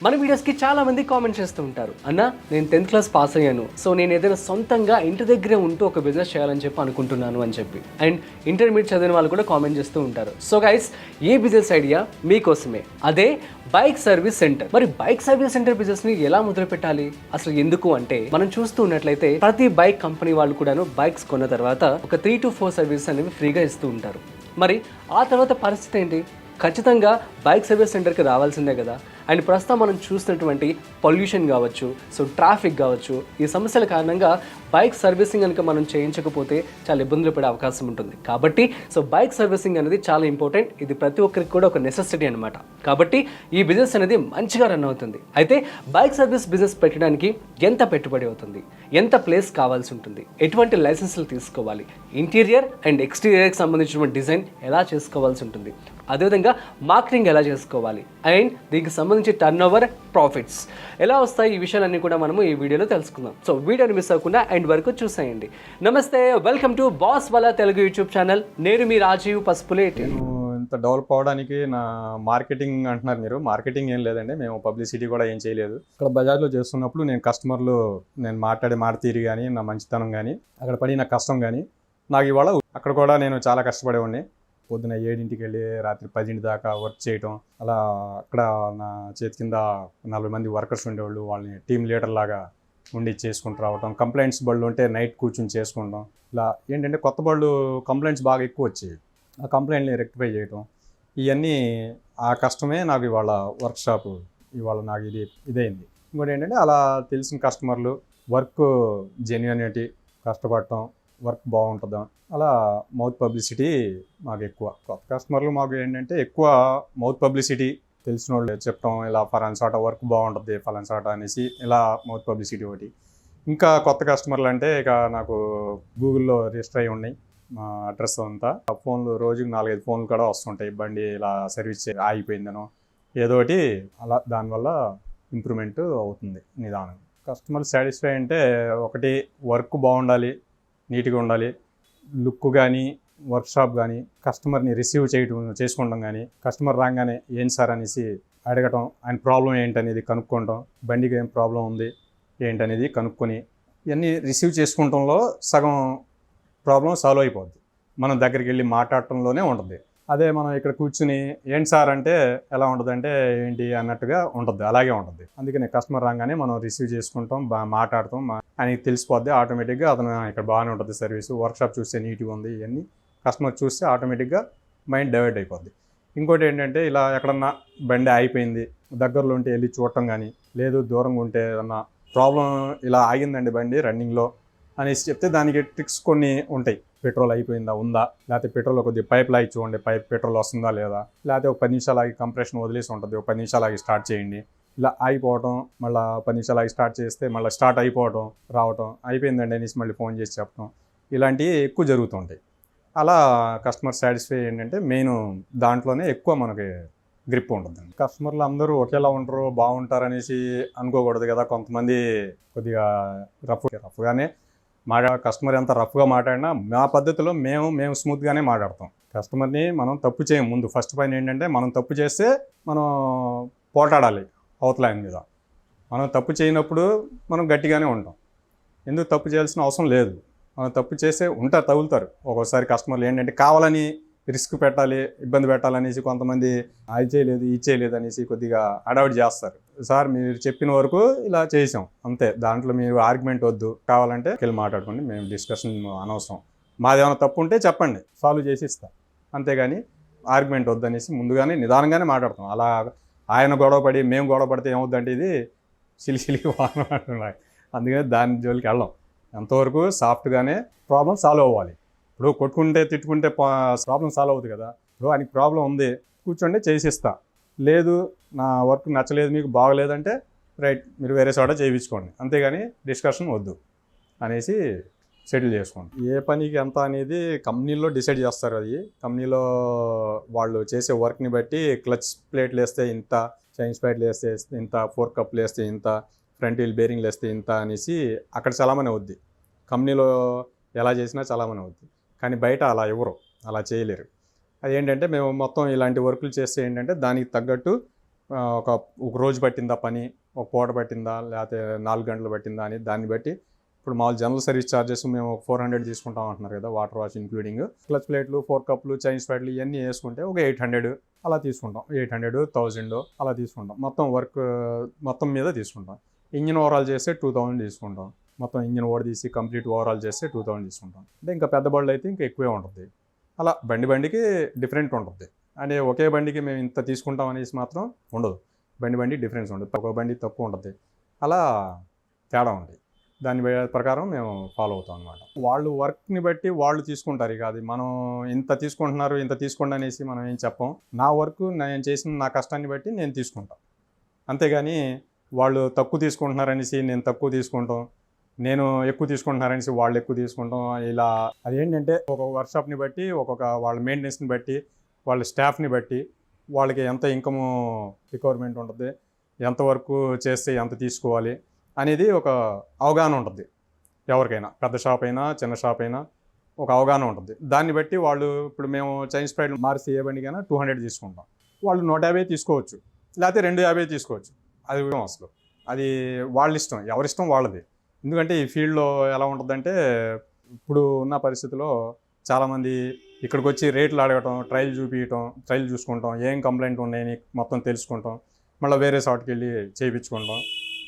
మన వీడియోస్కి చాలా మంది కామెంట్ చేస్తూ ఉంటారు. అన్న నేను 10th క్లాస్ పాస్ అయ్యాను, సో నేను ఏదైనా సొంతంగా ఇంటి దగ్గరే ఉంటూ ఒక బిజినెస్ చేయాలని చెప్పి అనుకుంటున్నాను అని చెప్పి. అండ్ ఇంటర్మీడియట్ చదివిన వాళ్ళు కూడా కామెంట్ చేస్తూ ఉంటారు. సో గైస్, ఈ బిజినెస్ ఐడియా మీకోసమే. అదే బైక్ సర్వీస్ సెంటర్. మరి బైక్ సర్వీస్ సెంటర్ బిజినెస్ ని ఎలా మొదలు పెట్టాలి, అసలు ఎందుకు అంటే, మనం చూస్తూ ఉన్నట్లయితే ప్రతి బైక్ కంపెనీ వాళ్ళు కూడాను బైక్స్ కొన్న తర్వాత ఒక 3 to 4 సర్వీస్ అనేవి ఫ్రీగా ఇస్తూ ఉంటారు. మరి ఆ తర్వాత పరిస్థితి ఏంటి? ఖచ్చితంగా బైక్ సర్వీస్ సెంటర్కి రావాల్సిందే కదా. అండ్ ప్రస్తుతం మనం చూస్తున్నటువంటి పొల్యూషన్ కావచ్చు, సో ట్రాఫిక్ కావచ్చు, ఈ సమస్యల కారణంగా బైక్ సర్వీసింగ్ కనుక మనం చేయించకపోతే చాలా ఇబ్బందులు పడే అవకాశం ఉంటుంది. కాబట్టి సో బైక్ సర్వీసింగ్ అనేది చాలా ఇంపార్టెంట్. ఇది ప్రతి ఒక్కరికి కూడా ఒక నెసెసిటీ అనమాట. కాబట్టి ఈ బిజినెస్ అనేది మంచిగా రన్ అవుతుంది. అయితే బైక్ సర్వీస్ బిజినెస్ పెట్టడానికి ఎంత పెట్టుబడి అవుతుంది, ఎంత ప్లేస్ కావాల్సి ఉంటుంది, ఎటువంటి లైసెన్సులు తీసుకోవాలి, ఇంటీరియర్ అండ్ ఎక్స్టీరియర్కి సంబంధించిన డిజైన్ ఎలా చేసుకోవాల్సి ఉంటుంది, అదేవిధంగా మార్కెటింగ్ ఎలా చేసుకోవాలి, అండ్ దీనికి సంబంధించి టర్న్ ఓవర్, ప్రాఫిట్స్ ఎలా వస్తాయి, ఈ విషయాలన్నీ కూడా మనము ఈ వీడియోలో తెలుసుకుందాం. సో వీడియోని మిస్ అవ్వకుండా ఎండ్ వరకు చూసేయండి. నమస్తే, welcome to boss wala Telugu YouTube channel. నేను మీ రాజీవ్ పసుపులేటి. ఇంత డెవలప్ అవడానికి నా మార్కెటింగ్ అంటున్నారు మీరు. మార్కెటింగ్ ఏం లేదండి, మేము పబ్లిసిటీ కూడా ఏం చేయలేదు. ఇక్కడ బజార్లో చేస్తున్నప్పుడు నేను కస్టమర్లు, నేను మాట్లాడే మాట తీరు కానీ, నా మంచితనం కానీ, అక్కడ పడిన కష్టం కానీ నాకు ఇవాళ అక్కడ కూడా నేను చాలా కష్టపడేవాడిని. పొద్దున 7ంటికి వెళ్ళి రాత్రి 10 దాకా వర్క్ చేయటం. అలా అక్కడ నా చేతి కింద 40 మంది వర్కర్స్ ఉండేవాళ్ళు. వాళ్ళని టీమ్ లీడర్ లాగా ఉండి చేసుకుంటూ రావటం. కంప్లైంట్స్ బళ్ళు ఉంటే నైట్ కూర్చుని చేసుకుంటాం. ఇలా ఏంటంటే కొత్త బళ్ళు కంప్లైంట్స్ బాగా ఎక్కువ వచ్చాయి. ఆ కంప్లైంట్ని రెక్టిఫై చేయటం, ఇవన్నీ ఆ కష్టమే నాకు ఇవాళ వర్క్షాప్. ఇవాళ నాకు ఇదైంది. ఇంకోటి ఏంటంటే అలా తెలిసిన కస్టమర్లు, వర్క్ జెన్యూనిటీ, కష్టపడటం, వర్క్ బాగుంటుందా, అలా మౌత్ పబ్లిసిటీ మాకు ఎక్కువ. కొత్త కస్టమర్లు మాకు ఏంటంటే ఎక్కువ మౌత్ పబ్లిసిటీ, తెలిసిన వాళ్ళు చెప్పడం, ఇలా ఫలానా చోట వర్క్ బాగుంటుంది ఫలానా చోట అనేసి, ఇలా మౌత్ పబ్లిసిటీ ఒకటి. ఇంకా కొత్త కస్టమర్లు అంటే ఇక నాకు గూగుల్లో రిజిస్టర్ అయ్యి ఉన్నాయి మా అడ్రస్ అంతా. ఫోన్లు రోజుకి 4-5 ఫోన్లు కూడా వస్తుంటాయి, బండి ఇలా సర్వీస్ ఆగిపోయిందనో ఏదో ఒకటి. అలా దానివల్ల ఇంప్రూవ్మెంట్ అవుతుంది నిదానం. కస్టమర్ సాటిస్ఫై అంటే ఒకటి, వర్క్ బాగుండాలి, నీట్గా ఉండాలి, లుక్ కానీ, వర్క్షాప్ కానీ, కస్టమర్ని రిసీవ్ చేసుకోవడం కానీ, కస్టమర్ రాగానే ఏం సార్ అనేసి అడగటం, ఆయన ప్రాబ్లం ఏంటనేది కనుక్కోవటం, బండికి ఏం ప్రాబ్లం ఉంది ఏంటనేది కనుక్కొని ఇవన్నీ రిసీవ్ చేసుకుంటంలో సగం ప్రాబ్లం సాల్వ్ అయిపోద్ది. మనం దగ్గరికి వెళ్ళి మాట్లాడటంలోనే ఉంటుంది. అదే మనం ఇక్కడ కూర్చుని ఏంటి సార్ అంటే ఎలా ఉంటుంది అంటే ఏంటి అన్నట్టుగా ఉంటుంది, అలాగే ఉంటుంది. అందుకని కస్టమర్ రాగానే మనం రిసీవ్ చేసుకుంటాం, మాట్లాడతాం, ఆయనకి తెలిసిపోద్ది ఆటోమేటిక్గా. అతను ఇక్కడ బాగానే ఉంటుంది సర్వీసు, వర్క్షాప్ చూస్తే నీట్గా ఉంది, ఇవన్నీ కస్టమర్ చూస్తే ఆటోమేటిక్గా మైండ్ డైవర్ట్ అయిపోద్ది. ఇంకోటి ఏంటంటే ఇలా ఎక్కడన్నా బండి ఆగిపోయింది, దగ్గరలో ఉంటే వెళ్ళి చూడటం కానీ, లేదు దూరంగా ఉంటే ఏదన్నా ప్రాబ్లం, ఇలా ఆగిందండి బండి రన్నింగ్లో అనేసి చెప్తే దానికి ట్రిక్స్ కొన్ని ఉంటాయి. పెట్రోల్ అయిపోయిందా, ఉందా, లేకపోతే పెట్రోల్ కొద్దిగా పైప్ లాగి చూడండి, పెట్రోల్ వస్తుందా లేదా, లేకపోతే ఒక 10 నిమిషాలు ఆగి కంప్రెషన్ వదిలేసి ఉంటుంది, ఒక 10 నిమిషాలు ఆగి స్టార్ట్ చేయండి. ఇలా ఆగిపోవటం, మళ్ళీ 10 నిమిషాలు ఆగి స్టార్ట్ చేస్తే మళ్ళీ స్టార్ట్ అయిపోవటం, రావటం, అయిపోయిందండి అనేసి మళ్ళీ ఫోన్ చేసి చెప్పడం, ఇలాంటివి ఎక్కువ జరుగుతుంటాయి. అలా కస్టమర్ సాటిస్ఫై ఏంటంటే మెయిన్ దాంట్లోనే ఎక్కువ మనకి గ్రిప్ ఉంటుంది. కస్టమర్లు అందరూ ఒకేలా ఉంటారు, బాగుంటారనేసి అనుకోకూడదు కదా. కొంతమంది కొద్దిగా రఫ్గానే కస్టమర్ ఎంత రఫ్గా మాట్లాడినా మా పద్ధతిలో మేము స్మూత్గానే మాట్లాడతాం. కస్టమర్ని మనం తప్పు చేయం. ముందు ఫస్ట్ పాయింట్ ఏంటంటే, మనం తప్పు చేస్తే మనం పోటాడాలి అవతల ఆయన మీద. మనం తప్పు చేయనప్పుడు మనం గట్టిగానే ఉంటాం. ఎందుకు తప్పు చేయాల్సిన అవసరం లేదు. మనం తప్పు చేస్తే తగులుతారు ఒక్కోసారి కస్టమర్లు. ఏంటంటే కావాలని రిస్క్ పెట్టాలి, ఇబ్బంది పెట్టాలనేసి కొంతమంది అది చేయలేదు ఇది చేయలేదు అనేసి కొద్దిగా అడావిడ్ చేస్తారు. సార్ మీరు చెప్పిన వరకు ఇలా చేసాం అంతే, దాంట్లో మీరు ఆర్గ్యుమెంట్ వద్దు, కావాలంటే వెళ్ళి మాట్లాడుకోండి, మేము డిస్కషన్ అనవసరం, మాదేమైనా తప్పు ఉంటే చెప్పండి, సాల్వ్ చేసి ఇస్తాం, అంతేగాని ఆర్గ్యుమెంట్ వద్దు అనేసి ముందుగానే నిదానంగానే మాట్లాడతాం. అలా ఆయన గొడవపడి మేము గొడవపడితే ఏమవుద్దంటే ఇది సిలిసిలి వాన. అందుకని దాని జోలికి వెళ్ళాం. ఎంతవరకు సాఫ్ట్గానే ప్రాబ్లం సాల్వ్ అవ్వాలి. ఇప్పుడు కొట్టుకుంటే తిట్టుకుంటే ప్రాబ్లం సాల్వ్ అవుతుంది కదా. ఇప్పుడు ఆయనకి ప్రాబ్లం ఉంది, కూర్చోండి చేసిస్తా, లేదు నా వర్క్ నచ్చలేదు మీకు బాగలేదంటే రైట్, మీరు వేరే చోట చేయించుకోండి, అంతేగాని డిస్కషన్ వద్దు అనేసి సెటిల్ చేసుకోండి. ఏ పనికి ఎంత అనేది కంపెనీలో డిసైడ్ చేస్తారు. అది కంపెనీలో వాళ్ళు చేసే వర్క్ని బట్టి క్లచ్ ప్లేట్లు వేస్తే ఇంత, చైన్స్ ప్లేట్లు వేస్తే ఇంత, ఫోర్ కప్లు వేస్తే ఇంత, ఫ్రంట్ వీల్ బేరింగ్లు వేస్తే ఇంత అనేసి అక్కడ చాలామంది అవుద్ది. కంపెనీలో ఎలా చేసినా చాలామంది అవుద్ది. కానీ బయట అలా ఎవరు అలా చేయలేరు. అది ఏంటంటే మేము మొత్తం ఇలాంటి వర్కులు చేస్తే ఏంటంటే దానికి తగ్గట్టు ఒక ఒక రోజు పట్టిందా పని, ఒక పూట పట్టిందా, లేకపోతే 4 గంటలు పట్టిందా అని దాన్ని బట్టి ఇప్పుడు మామూలు జనరల్ సర్వీస్ ఛార్జెస్ మేము 400 తీసుకుంటాం అంటున్నారు కదా, వాటర్ వాష్ ఇంక్లూడింగ్. క్లచ్ ప్లేట్లు, 4 కప్లు, చైన్స్ ప్యాడ్లు ఇవన్నీ వేసుకుంటే ఒక 800 అలా తీసుకుంటాం. 800, 1000 అలా తీసుకుంటాం. మొత్తం వర్క్ మొత్తం మీద తీసుకుంటాం. ఇంజిన్ ఓవరాల్ చేస్తే 2000 తీసుకుంటాం. మొత్తం ఇంజిన్ ఓడదీసి కంప్లీట్ ఓవరాల్ చేస్తే 2000 తీసుకుంటాం. అంటే ఇంకా పెద్ద బళ్ళు అయితే ఇంకా ఎక్కువే ఉంటుంది. అలా బండికి డిఫరెంట్ ఉంటుంది. అంటే ఒకే బండికి మేము ఇంత తీసుకుంటాం అనేసి మాత్రం ఉండదు. బండి డిఫరెన్స్ ఉంటుంది. ఒక బండి తక్కువ ఉంటుంది. అలా తేడా ఉంది. దాని ప్రకారం మేము ఫాలో అవుతాం అనమాట. వాళ్ళు వర్క్ని బట్టి వాళ్ళు తీసుకుంటారు. ఇక అది మనం ఇంత తీసుకుంటున్నారు, ఇంత తీసుకోండి అనేసి మనం ఏం చెప్పం. నా వర్క్ నేను చేసిన నా కష్టాన్ని బట్టి నేను తీసుకుంటాను. అంతేగాని వాళ్ళు తక్కువ తీసుకుంటున్నారనేసి నేను తక్కువ తీసుకుంటాం, నేను ఎక్కువ తీసుకుంటున్నారనేసి వాళ్ళు ఎక్కువ తీసుకుంటాం. ఇలా అదేంటంటే ఒక్కొక్క వర్క్షాప్ని బట్టి, ఒక్కొక్క వాళ్ళ మెయింటెనెన్స్ని బట్టి, వాళ్ళ స్టాఫ్ని బట్టి వాళ్ళకి ఎంత ఇన్కమ్ రిక్వైర్మెంట్ ఉంటుంది, ఎంత వర్క్ చేస్తే ఎంత తీసుకోవాలి అనేది ఒక అవగాహన ఉంటుంది. ఎవరికైనా పెద్ద షాప్ అయినా చిన్న షాప్ అయినా ఒక అవగాహన ఉంటుంది. దాన్ని బట్టి వాళ్ళు ఇప్పుడు మేము చైన్స్ ప్రైడ్ మార్చి ఏ బండికైనా 200 తీసుకుంటాం. వాళ్ళు 150 తీసుకోవచ్చు, లేకపోతే 250 తీసుకోవచ్చు. అది అసలు అది వాళ్ళ ఇష్టం, ఎవరిష్టం వాళ్ళది. ఎందుకంటే ఈ ఫీల్డ్లో ఎలా ఉంటుందంటే ఇప్పుడు ఉన్న పరిస్థితిలో చాలామంది ఇక్కడికి వచ్చి రేట్లు అడగటం, ట్రయల్ చూపించటం, ట్రయల్ చూసుకుంటాం, ఏం కంప్లైంట్ ఉన్నాయని మొత్తం తెలుసుకుంటాం, మళ్ళీ వేరే చోటుకి వెళ్ళి చేయించుకుంటాం.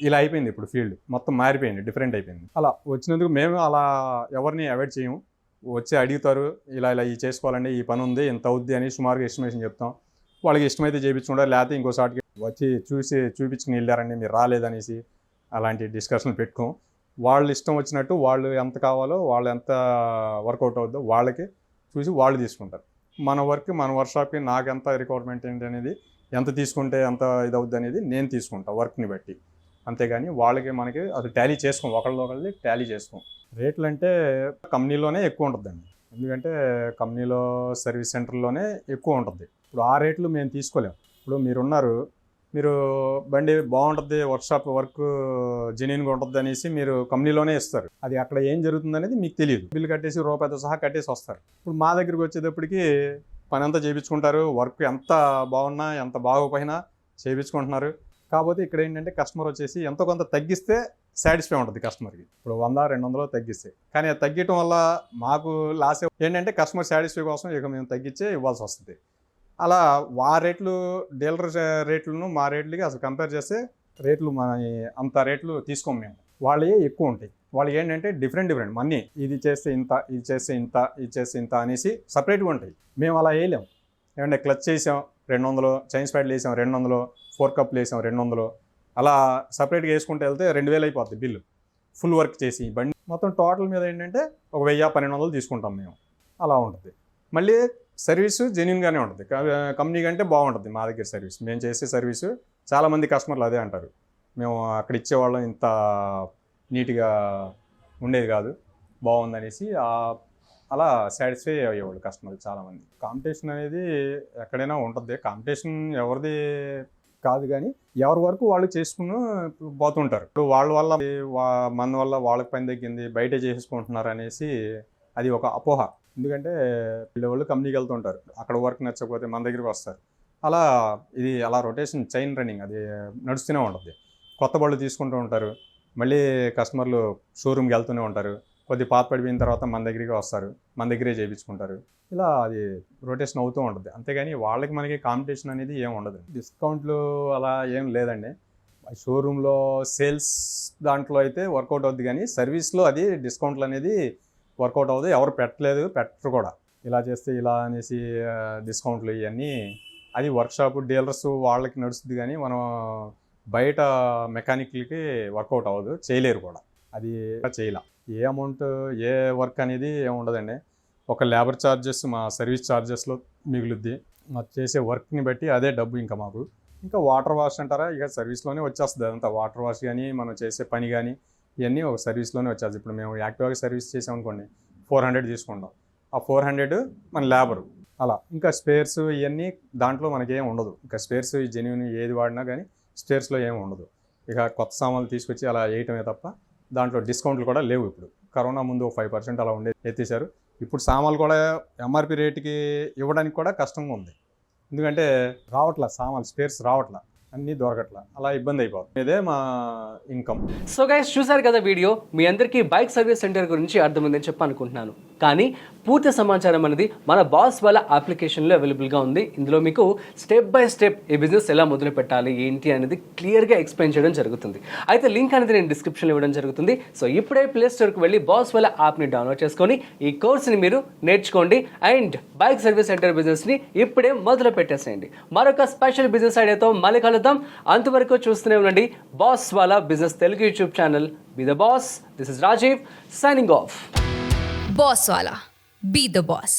ఇలా అయిపోయింది ఇప్పుడు ఫీల్డ్. మొత్తం మారిపోయింది, డిఫరెంట్ అయిపోయింది. అలా వచ్చినందుకు మేము అలా ఎవరిని అవాయిడ్ చేయము. వచ్చి అడుగుతారు, ఇలా ఇది చేసుకోవాలండి, ఈ పని ఉంది, ఇంత అవుద్ది అని సుమారుగా ఎస్టిమేషన్ చెప్తాం. వాళ్ళకి ఇష్టమైతే చేయించుకుంటారు, లేకపోతే ఇంకో చోటుకి వచ్చి చూపించుకుని వెళ్ళారండి మీరు రాలేదనేసి అలాంటి డిస్కషన్లు పెట్టుకోం. వాళ్ళు ఇష్టం వచ్చినట్టు వాళ్ళు ఎంత కావాలో, వాళ్ళు ఎంత వర్కౌట్ అవుద్దో వాళ్ళకి చూసి వాళ్ళు తీసుకుంటారు. మన వర్క్షాప్కి నాకు ఎంత రిక్వైర్మెంట్ ఏంటి అనేది, ఎంత తీసుకుంటే ఎంత ఇది అవుద్ది అనేది నేను తీసుకుంటాను వర్క్ని బట్టి. అంతేగాని వాళ్ళకి మనకి అది టాలీ చేసుకోం, ఒకళ్ళది టాలీ చేసుకోం. రేట్లు అంటే కంపెనీలోనే ఎక్కువ ఉంటుందండి. ఎందుకంటే కంపెనీలో సర్వీస్ సెంటర్లోనే ఎక్కువ ఉంటుంది. ఇప్పుడు ఆ రేట్లు మేము తీసుకోలేము. ఇప్పుడు మీరు బండి బాగుంటుంది, వర్క్ జెన్యూన్గా ఉంటుంది అనేసి మీరు కంపెనీలోనే ఇస్తారు. అది అక్కడ ఏం జరుగుతుంది అనేది మీకు తెలియదు. బిల్లు కట్టేసి రూపాయితో సహా కట్టేసి వస్తారు. ఇప్పుడు మా దగ్గరికి వచ్చేటప్పటికి పని అంతా చేయించుకుంటారు. వర్క్ ఎంత బాగున్నా ఎంత బాగోపోయినా చేయించుకుంటున్నారు. కాకపోతే ఇక్కడ ఏంటంటే కస్టమర్ వచ్చేసి ఎంతో కొంత తగ్గిస్తే సాటిస్ఫై ఉంటుంది కస్టమర్కి. ఇప్పుడు 100-200 తగ్గిస్తే, కానీ అది తగ్గటం వల్ల మాకు లాస్ ఏంటంటే కస్టమర్ సాటిస్ఫై కోసం ఇక మేము తగ్గించే ఇవ్వాల్సి వస్తుంది. అలా ఆ రేట్లు డీలర్ రేట్లను మా రేట్లకి అసలు కంపేర్ చేస్తే రేట్లు మన అంత రేట్లు తీసుకోము మేము. వాళ్ళే ఎక్కువ ఉంటాయి. వాళ్ళు ఏంటంటే డిఫరెంట్ మనీ, ఇది చేస్తే ఇంత, ఇది చేస్తే ఇంత, ఇది చేస్తే ఇంత అనేసి సపరేట్గా ఉంటాయి. మేము అలా వేయలేము. ఏమంటే క్లచ్ చేసాం 200, చైన్స్ ప్యాడ్లు వేసాం 200, 4 కప్లు వేసాం 200, అలా సపరేట్గా వేసుకుంటూ వెళ్తే 2000 అయిపోద్ది బిల్లు. ఫుల్ వర్క్ చేసి బండి మొత్తం టోటల్ మీద ఏంటంటే ఒక 1000-1200 తీసుకుంటాం మేము. అలా ఉంటుంది. మళ్ళీ సర్వీసు జెన్యూన్గానే ఉంటుంది. కంపెనీ కంటే బాగుంటుంది మా దగ్గర సర్వీస్. మేము చేసే సర్వీసు చాలామంది కస్టమర్లు అదే అంటారు, మేము అక్కడ ఇచ్చేవాళ్ళం ఇంత నీట్గా ఉండేది కాదు, బాగుందనేసి అలా సాటిస్ఫై అయ్యేవాళ్ళు కస్టమర్లు చాలామంది. కాంపిటీషన్ అనేది ఎక్కడైనా ఉంటుంది. కాంపిటీషన్ ఎవరిది కాదు, కానీ ఎవరి వరకు వాళ్ళు చేసుకుని పోతుంటారు. ఇప్పుడు వాళ్ళ వల్ల మన వల్ల వాళ్ళకి పని తగ్గింది, బయట చేసుకుంటున్నారు అనేసి అది ఒక అపోహ. ఎందుకంటే వాళ్ళు కంపెనీకి వెళ్తుంటారు, అక్కడ వర్క్ నచ్చకపోతే మన దగ్గరికి వస్తారు. అలా రొటేషన్ చైన్ రన్నింగ్ అది నడుస్తూనే ఉంటుంది. కొత్త బళ్ళు తీసుకుంటూ ఉంటారు, మళ్ళీ కస్టమర్లు షోరూమ్కి వెళ్తూనే ఉంటారు. కొద్ది పాత పడిపోయిన తర్వాత మన దగ్గరికి వస్తారు, మన దగ్గరే చేయించుకుంటారు. ఇలా అది రొటేషన్ అవుతూ ఉంటుంది. అంతేగాని వాళ్ళకి మనకి కాంపిటీషన్ అనేది ఏం ఉండదు. డిస్కౌంట్లు అలా ఏం లేదండి. షోరూంలో సేల్స్ దాంట్లో అయితే వర్కౌట్ అవుద్ది, కానీ సర్వీస్లో అది డిస్కౌంట్లు అనేది వర్కౌట్ అవ్వదు. ఎవరు పెట్టరు కూడా. ఇలా చేస్తే ఇలా అనేసి డిస్కౌంట్లు ఇవన్నీ అది వర్క్షాప్ డీలర్స్ వాళ్ళకి నడుస్తుంది, కానీ మనం బయట మెకానిక్లకి వర్కౌట్ అవ్వదు, చేయలేరు కూడా. అది చేయలే. ఏ అమౌంట్ ఏ వర్క్ అనేది ఏమి ఉండదండి. ఒక లేబర్ ఛార్జెస్ మా సర్వీస్ ఛార్జెస్లో మిగులుద్ది. మాకు చేసే వర్క్ని బట్టి అదే డబ్బు. ఇంకా వాటర్ వాష్ అంటారా, ఇక సర్వీస్లోనే వచ్చేస్తుంది అదంతా. వాటర్ వాష్ కానీ మనం చేసే పని కానీ ఇవన్నీ ఒక సర్వీస్లోనే వచ్చేది. ఇప్పుడు మేము యాక్టివ్గా సర్వీస్ చేసామనుకోండి 400 తీసుకుంటాం. ఆ 400 మన లేబరు. అలా ఇంకా స్పేర్స్ ఇవన్నీ దాంట్లో మనకేం ఉండదు. ఇంకా స్పేర్స్ జెన్యూన్ ఏది వాడినా కానీ స్పేర్స్లో ఏమి ఉండదు. ఇక కొత్త సామాన్లు తీసుకొచ్చి అలా వేయటమే తప్ప దాంట్లో డిస్కౌంట్లు కూడా లేవు. ఇప్పుడు కరోనా ముందు 5% అలా ఉండేది, ఎత్తేసారు. ఇప్పుడు సామాన్లు కూడా ఎంఆర్పి రేటుకి ఇవ్వడానికి కూడా కష్టంగా ఉంది. ఎందుకంటే రావట్లా, సామాన్లు స్పేర్స్ రావట్లా. అన్నీ దొరకట్లా, అలా ఇబ్బంది అయిపోతుంది. ఇదే మా ఇన్కమ్. సో గైస్ చూసారు కదా వీడియో, మీ అందరికీ బైక్ సర్వీస్ సెంటర్ గురించి అర్థమైందని చెప్పి అనుకుంటున్నాను. కానీ పూర్తి సమాచారం అనేది మన బాస్ వాళ్ళ అప్లికేషన్లో అవైలబుల్గా ఉంది. ఇందులో మీకు స్టెప్ బై స్టెప్ ఈ బిజినెస్ ఎలా మొదలు పెట్టాలి ఏంటి అనేది క్లియర్గా ఎక్స్ప్లెయిన్ చేయడం జరుగుతుంది. అయితే లింక్ అనేది నేను డిస్క్రిప్షన్లో ఇవ్వడం జరుగుతుంది. సో ఇప్పుడే ప్లే స్టోర్కి వెళ్ళి బాస్ వాళ్ళ యాప్ని డౌన్లోడ్ చేసుకొని ఈ కోర్స్ని మీరు నేర్చుకోండి అండ్ బైక్ సర్వీస్ సెంటర్ బిజినెస్ని ఇప్పుడే మొదలు పెట్టేసేయండి. మరొక స్పెషల్ బిజినెస్ ఐడియాతో మళ్ళీ కలుద్దాం. అంతవరకు చూస్తూనే ఉండండి బాస్ వాళ్ళ business Telugu YouTube channel. Be the boss. This is Rajeev signing off. Boss Wala. Be the boss.